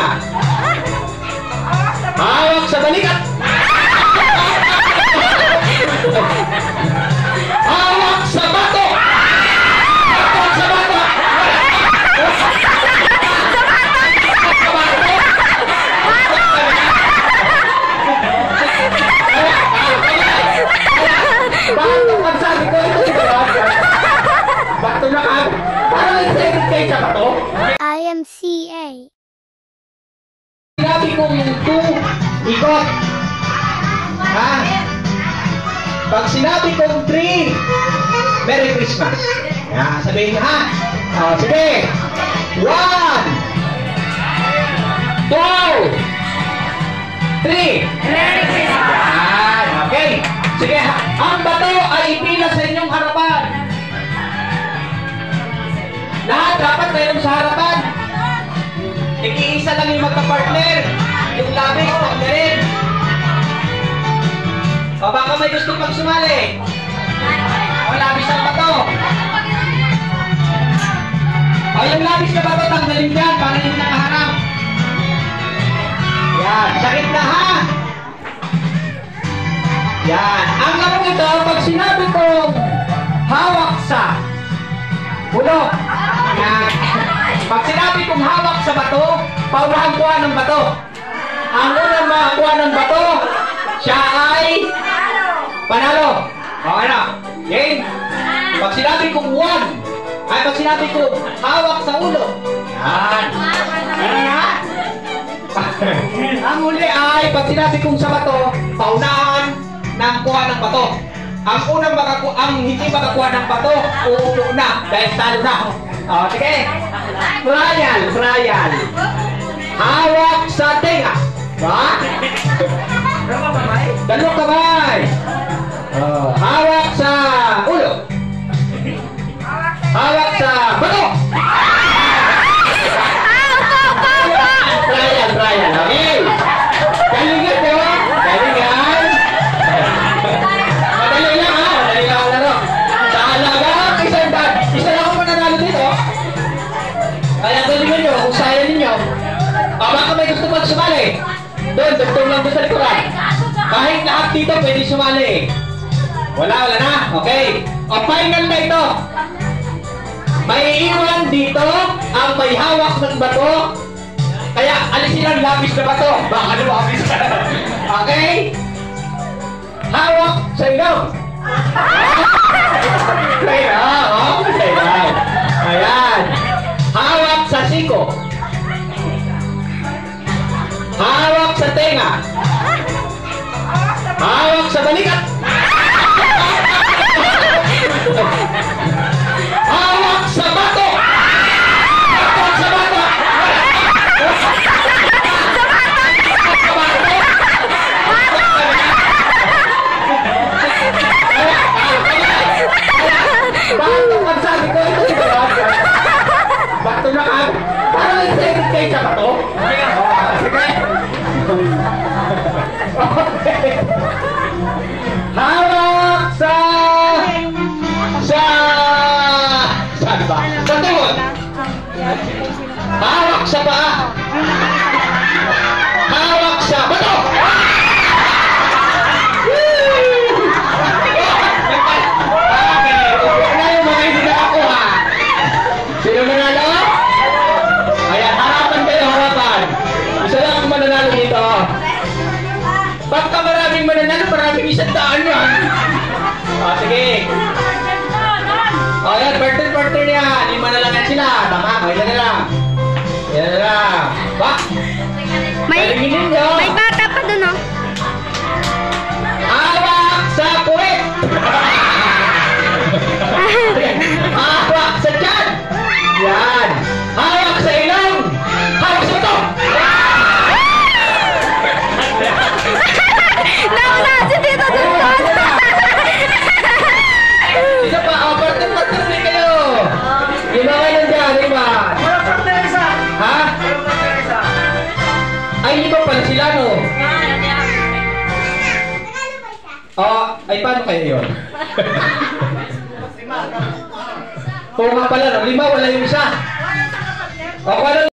tenga. Hawak sa balikat. Hawak sa bato. Hawak sa bato. Bato ang sabi ko ito. Bato na ka. Parang excited kayo sa bato. IMCA. Sinabi kong 2, ikot. Ha? Pag sinabi kong 3, Merry Christmas. Ya, sabihin ha. Sige. 1, 2, 3. Merry Christmas! Yan. Okay. Sige. Ang bato ay ipila sa inyong harapan. Lahat dapat mayroon sa harapan. Ikiisa lang yung magka-partner. Yung labis, tanggalin. O baka may gusto pang sumali. O labis ang bato. O yung labis na bato, tanggalin dyan para hindi nakaharap. Yan, sakit na ha. Yan. Ang larong ito, pag sinabi kong hawak sa ulo. Yan. Pag sinabi kong hawak sa bato, paunahan kuha ng bato. Ang unang makakuha ng bato, siya ay panalo. Okay na. Game. Pag sinabi kong 1, ay pag sinabi kong hawak sa ulo. Yan. Yan na. Ang uli ay pag sinabi kong sa bato, paunahan ng kuha ng bato. Ang unang ang hindi makakuha ng bato, uupo na dahil talo na. O, sige. Trial. Hawak sa tenga. Ha? Dalawang kamay. Hawak sa ulo. Hawak sa bato. Trial. Okay. Galingan kayo. Galingan. Madali lang ha. Madali lang ang laro. Sa halagang isa lang ako mananalo dito. Kaya galingan nyo kung sayang ninyo. Baka may gusto pang sumali. Doon lang doon sa likuran. Kahit lahat dito pwede sumali. Wala na. Okay. O final na ito. May iwan dito ang may hawak ng bato. Kaya alisin ang labis na bato. Baka lumabis ka. Okay? Hawak sa ilaw. Okay. Ayan. Hawak sa siko. Hawak sa tenga. Hawak sa balikat. Hawak sa bato. Hawak sa bato. Bato ang sabi ko ito. Bato na ka. Parang excited kayo sa bato. Sige. Okay. Hawak sa saan ba? Sa tuhod. Hawak sa paa. Hawak sa bato. Okay, na yung mga hindi nakakuha. Sino manalo? Ayan, harapan kayo, harapan. Isa lang ang mananalo dito. Pagka maraming mananalo, maraming 100 yan. Sige. Ayan, partner niya. 5 na lang yan sila. Tama, kaya na lang. Yan na lang. Ba? May bata pa dun, oh. Hawak sa puwet. Hawak sa tiyan. Yan. Hawak sa ilong. Hawak sa ito. Nauna si Tito Dundon. Isa pa, partner din kayo. Yung mga yun dyan, di ba? Ha? Ay, hindi pa pala sila, no? Ay, paano kayo yun? Oo nga pala, no? 5, wala yung isa. O, paano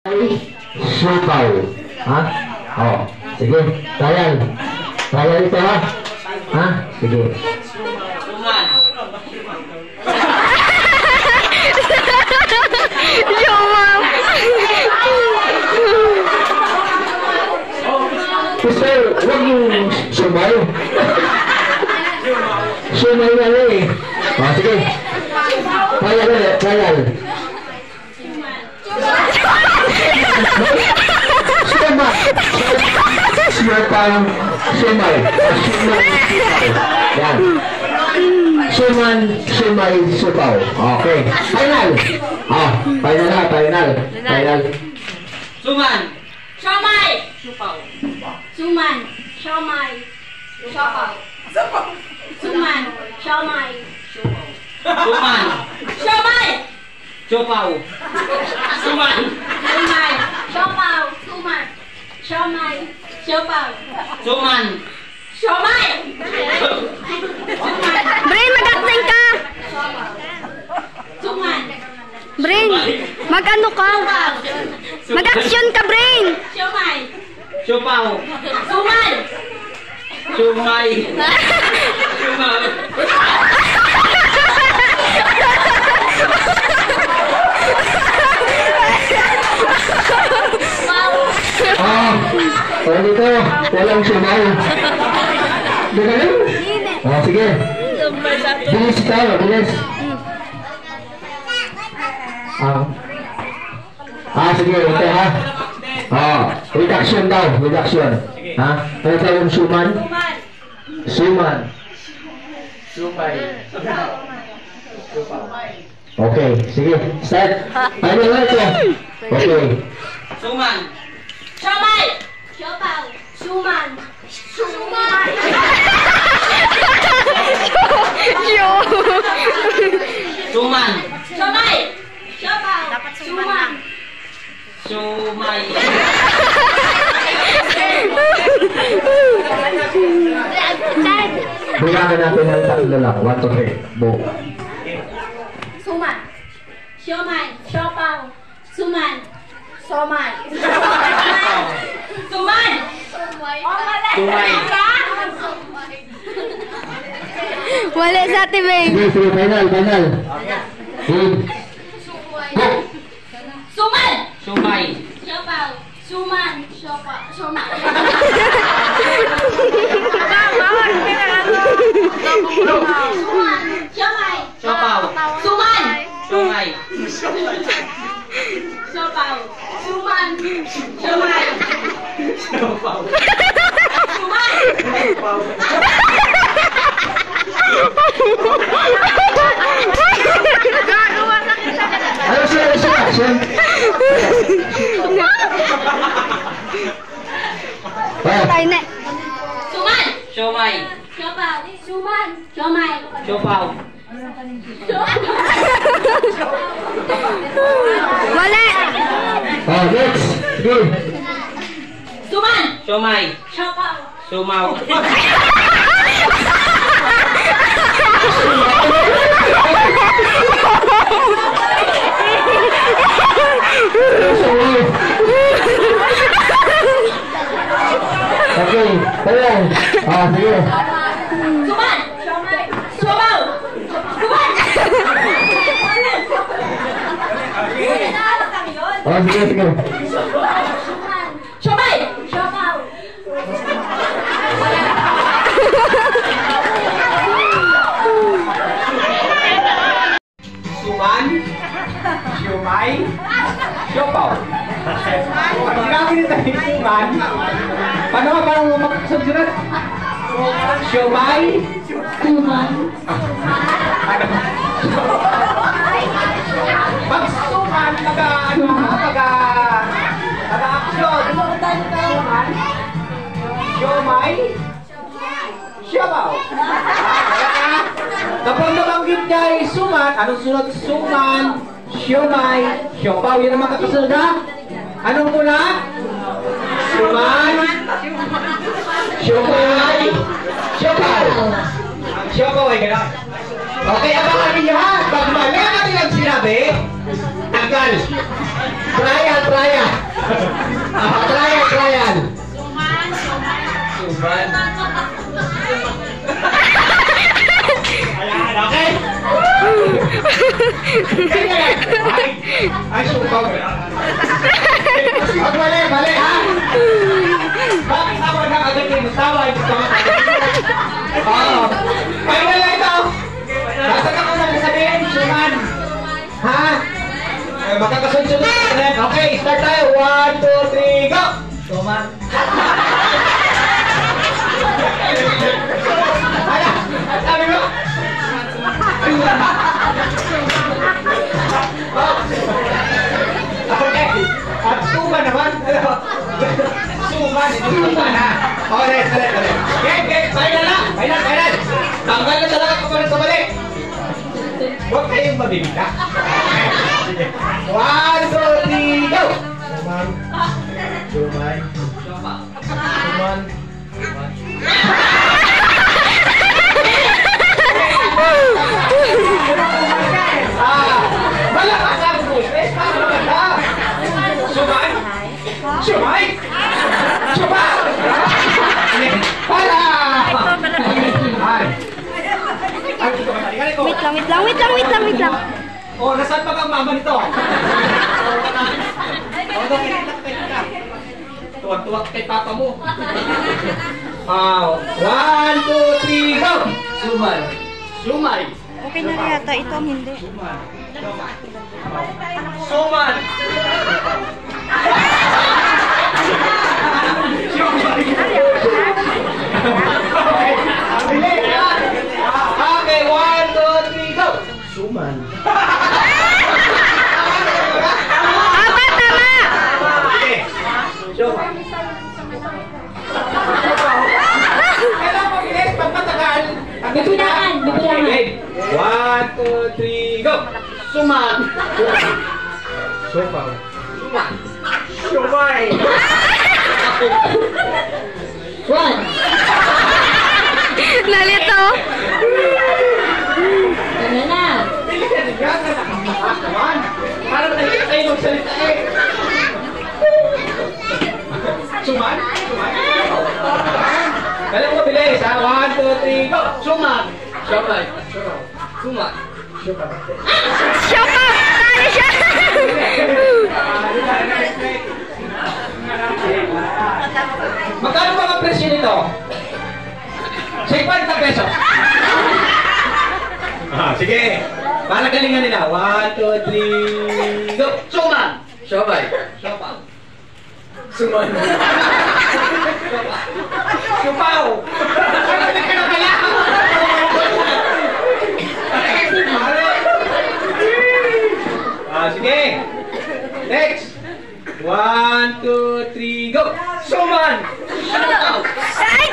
Sipaw. Ha? Oh, sige. Trial. Trial ito ha. Ha? Sige. Yumam. Mister, huwag yung sumay. Sumay na rin eh. Oh, sige. Trial ulit, trial. Sumay. Sumay. Sumay. Yan. Sumay, supaw. Okay. Final. Oh, final na, final. Final. Suman. Siomay! Siupaw. Suman. Siomay. Siupaw. Suman. Siomay. Suman. Siomay! Siopaw. Suman. Siomay. Siopaw. Suman. Siomay. Siopaw. Suman. Siomay! Brain, mag-acting ka. Suman. Brain, mag-ano ka? Mag-action ka, Brain. Siomay. Siopaw. Suman. Sumay. Sumaw. Oh, dito. Walang sumay. Ganun? Oh, sige. Bilis tayo, bilis. Sige, ito ha. Reduction daw, reduction. Ha? Ano tayo yung suman? Suman. Sumay. Okay, sige. Start. Ano nga ito? Okay. Suman. Siomay! Siopaw. Suman. Sumay. Suman. Siomay! Siopaw. Suman. Sumay. Bilangan natin ng tatlo lang. 1, 2, 3. Bo. Suman. Siomay. Siopaw. Suman. Somay. Suman. Sumay. Wala sa ate, Beng. Sige, sige, final, final. Game. Go. Suman. Sumay. Siopaw. Suman. Siopaw. Suman. Suman. Siomay. Siopaw. Suman. Sumay. Siopaw. Suman. Siomay. Siopaw. Suman. Ano siya, ano siya? Tayo na. Suman. Siomay. Siopaw. Suman. Siomay. Siopaw. Wala. Next. Game. Suman. Siomay. Siopaw. Sumaw. Okay, ayan. Sige. Suman. Siomay. Siopaw. Suman. Sige, sige. Suman. Siomay. Siopaw. Suman. Siomay. Siopaw. Pagkakami nito yung suman. Paano ka parang magkasunod? Siomay. Suman. Pag suman, mag-action. Suman. Siomay. Siopaw. Kapag nabanggit niya ay suman, anong sunod? Suman, siomay, siopaw. Yun ang magkakasunod ha? Anong una? Suman, siomay, siopaw. Ang siopaw ay gano'n. Okay, abangan ninyo ha? Pag mali ang kanilang sinabi, tanggal. Trial, trial. Trial. Suman. Ayan, okay? Ay, sumaw. Huwag mali, ha? Bakit ako nakagat yung tawa? Final na ito. Basta ka muna sabihin, suman. Ha? Makakasunod na. Okay, start tayo. 1, 2, 3, go! Suman. Ano? Sabi mo? Okay. At suman naman. Suman ha. Okay, ulit. Okay, final na. Final. Tanggal na talaga kapalit sa balik. Huwag kayong mabibigla. 1, 2, 3, go! Suman. Malakas ang boses. Suman. Para! Wait lang. Oh, nasaan pa ang mama nito? Tuwag-tuwag kay papa mo. 1, 2, 3, go! Sumay. Okay na yata ito, hindi. Suman. Okay, 1, 2, 3, go! Suman. Tama! Okay. Suman. Kailangan mo bilis, pagpatagal. Bibilangan. 1, 2, 3, go! Suman. Suman. Sumay. 1. Nalito. Ano na? Parang nakikita kayo magsalita eh. Suman? Kailan mo bilis ha? 1, 2, 3, go! Suman! Suman. Shut up! Tali siya! Magkano ba ang presyo nito? 50 pesos. Sige. Para galingan nila. 1, 2, 3, go! Suman! Siomay. Suman. Supaw! Ano ka na kaya? Sige. Next. 1, 2, 3, go! Suman! Ay!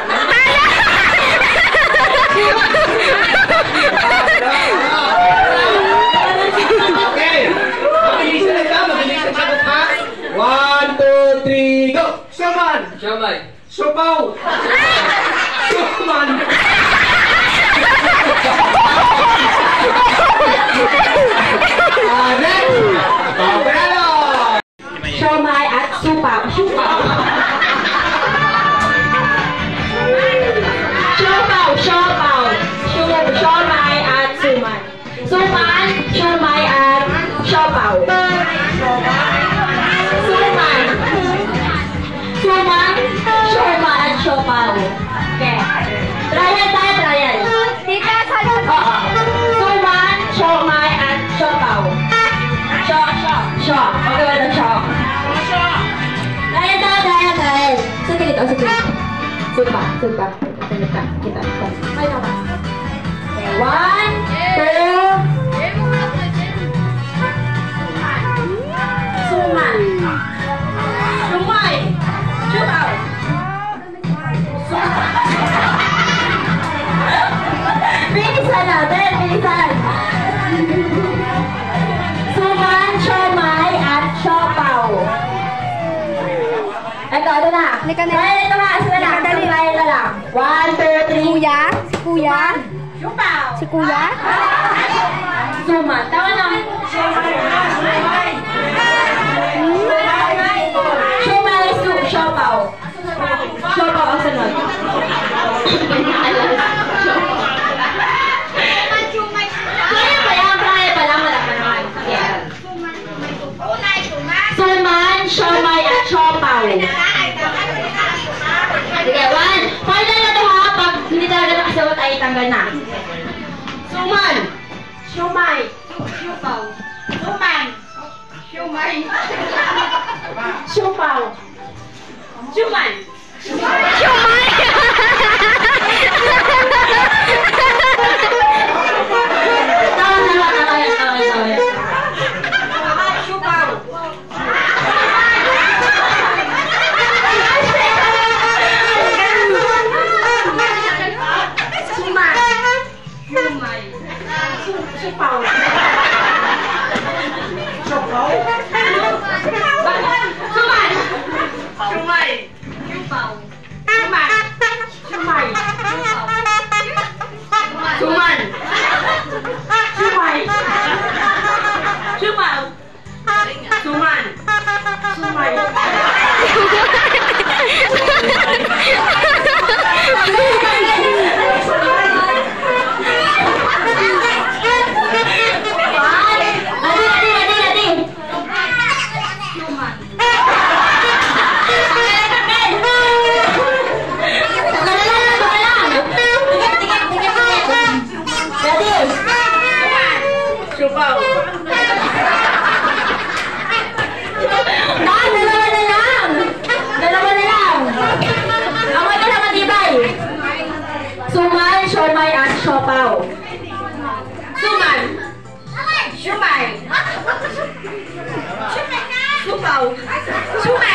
Okay. Mabilisan na sagot ha. 1, 2, 3, go! Suman! Siomay. Supaw! Suman! Next! Papelo! Siomay at supaw. Siomay at suman. Suman, siomay at siopaw. Suman, siomay at siopaw. Okay. Trial. Tita, salut! Oo. Suman, siomay at siopaw. Sio. Okay ba ito, sio? Trial. Sige dito. Sumpa. Kita. Ay, naman. Okay, 1, 2. Suman. Sumay. Siopaw. Bilisan natin, bilisan. Suman, siomay at siopaw. Ito na. Halika na. Ay, ito na. Sige na. Sabay na lang. 1, 2, 3. Kuya? Si Kuya? Siopaw. Si Kuya? Suman. Tawa na. Sumay. tanggal na. Suman. Siomay. Siopaw. Suman. Siomay. Siopaw. Suman. Siomay! Siopaw. Suman. Siomay. Siopaw. Siopaw. Suman. Siomay. Siopaw. Suman. Siomay. Suman. Siomay. Siopaw. Suman. Siomay. Siopaw. Dalawa na lang. Dalawa na lang. Away ka na matibay. Suman, siomay, at siopaw. Suman. Siomay. Siopaw. Suman.